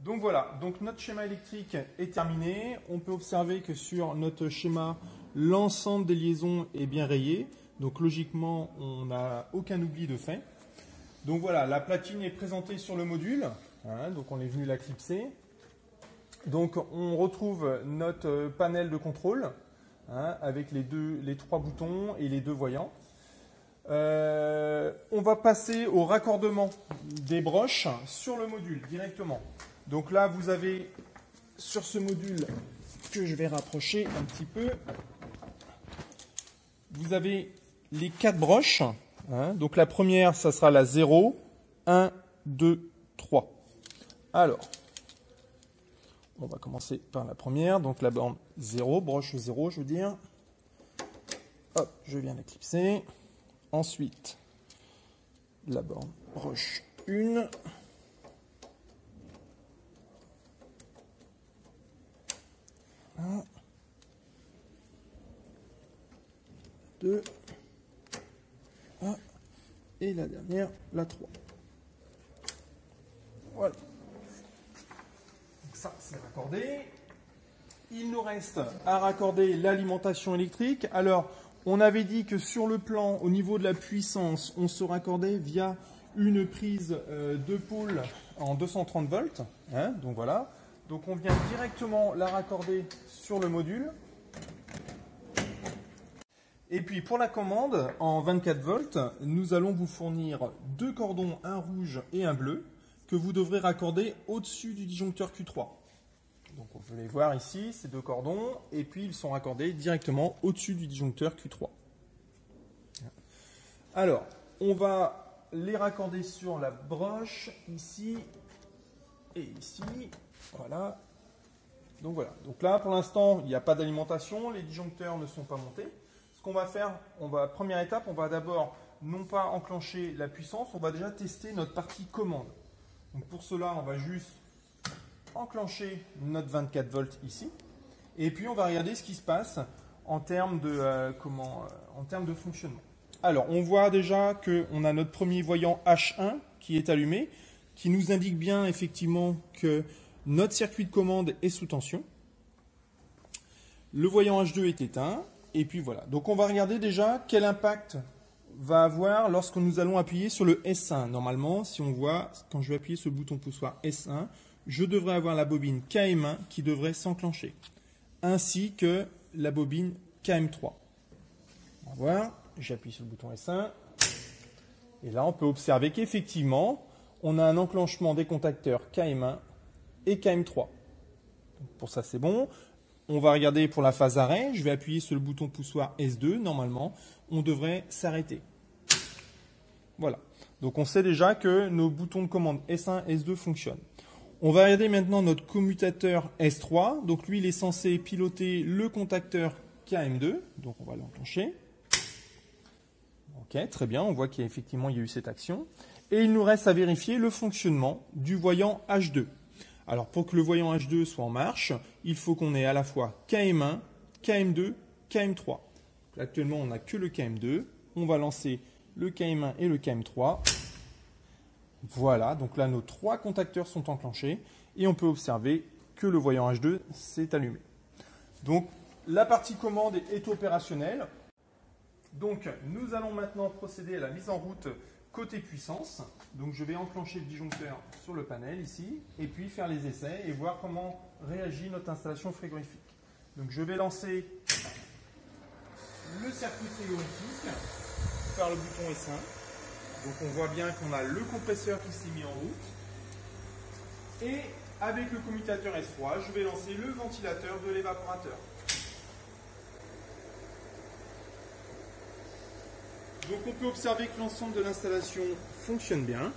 Donc voilà, donc notre schéma électrique est terminé. On peut observer que sur notre schéma, l'ensemble des liaisons est bien rayé. Donc logiquement, on n'a aucun oubli de fait. Donc voilà, la platine est présentée sur le module. Hein, donc on est venu la clipser. Donc on retrouve notre panel de contrôle hein, avec les trois boutons et les deux voyants. On va passer au raccordement des broches sur le module directement. Donc là, vous avez sur ce module que je vais rapprocher un petit peu, vous avez les 4 broches. Hein. Donc la première, ça sera la 0, 1, 2, 3. Alors, on va commencer par la première. Donc la borne 0, broche 0, je veux dire. Hop, je viens d'éclipser. Ensuite, la borne broche 1. 1, 2, 1, et la dernière, la 3. Voilà. Donc ça, c'est raccordé. Il nous reste à raccorder l'alimentation électrique. Alors, on avait dit que sur le plan, au niveau de la puissance, on se raccordait via une prise de pôle en 230 volts. Hein, donc voilà. Donc on vient directement la raccorder sur le module. Et puis pour la commande, en 24 volts, nous allons vous fournir 2 cordons, un rouge et un bleu, que vous devrez raccorder au-dessus du disjoncteur Q3. Donc on peut les voir ici, ces 2 cordons, et puis ils sont raccordés directement au-dessus du disjoncteur Q3. Alors, on va les raccorder sur la broche, ici et ici. Voilà. Donc voilà. Donc là, pour l'instant, il n'y a pas d'alimentation, les disjoncteurs ne sont pas montés. Ce qu'on va faire, première étape, on va d'abord non pas enclencher la puissance, on va déjà tester notre partie commande. Donc pour cela, on va juste enclencher notre 24 volts ici. Et puis on va regarder ce qui se passe en termes de fonctionnement. Alors, on voit déjà qu'on a notre premier voyant H1 qui est allumé, qui nous indique bien effectivement que notre circuit de commande est sous tension. Le voyant H2 est éteint. Et puis voilà. Donc on va regarder déjà quel impact va avoir lorsque nous allons appuyer sur le S1. Normalement, si on voit, quand je vais appuyer sur le bouton poussoir S1, je devrais avoir la bobine KM1 qui devrait s'enclencher, ainsi que la bobine KM3. On va voir. J'appuie sur le bouton S1. Et là, on peut observer qu'effectivement, on a un enclenchement des contacteurs KM1 et KM3. Donc pour ça, c'est bon. On va regarder pour la phase arrêt. Je vais appuyer sur le bouton poussoir S2. Normalement, on devrait s'arrêter. Voilà. Donc, on sait déjà que nos boutons de commande S1, S2 fonctionnent. On va regarder maintenant notre commutateur S3. Donc, lui, il est censé piloter le contacteur KM2. Donc, on va l'enclencher. OK, très bien. On voit qu'effectivement, il y a eu cette action. Et il nous reste à vérifier le fonctionnement du voyant H2. Alors, pour que le voyant H2 soit en marche, il faut qu'on ait à la fois KM1, KM2, KM3. Actuellement, on n'a que le KM2. On va lancer le KM1 et le KM3. Voilà, donc là, nos 3 contacteurs sont enclenchés et on peut observer que le voyant H2 s'est allumé. Donc, la partie commande est opérationnelle. Donc, nous allons maintenant procéder à la mise en route côté puissance. Donc je vais enclencher le disjoncteur sur le panel ici et puis faire les essais et voir comment réagit notre installation frigorifique. Donc je vais lancer le circuit frigorifique par le bouton S1. Donc on voit bien qu'on a le compresseur qui s'est mis en route. Et avec le commutateur S3, je vais lancer le ventilateur de l'évaporateur. Donc on peut observer que l'ensemble de l'installation fonctionne bien.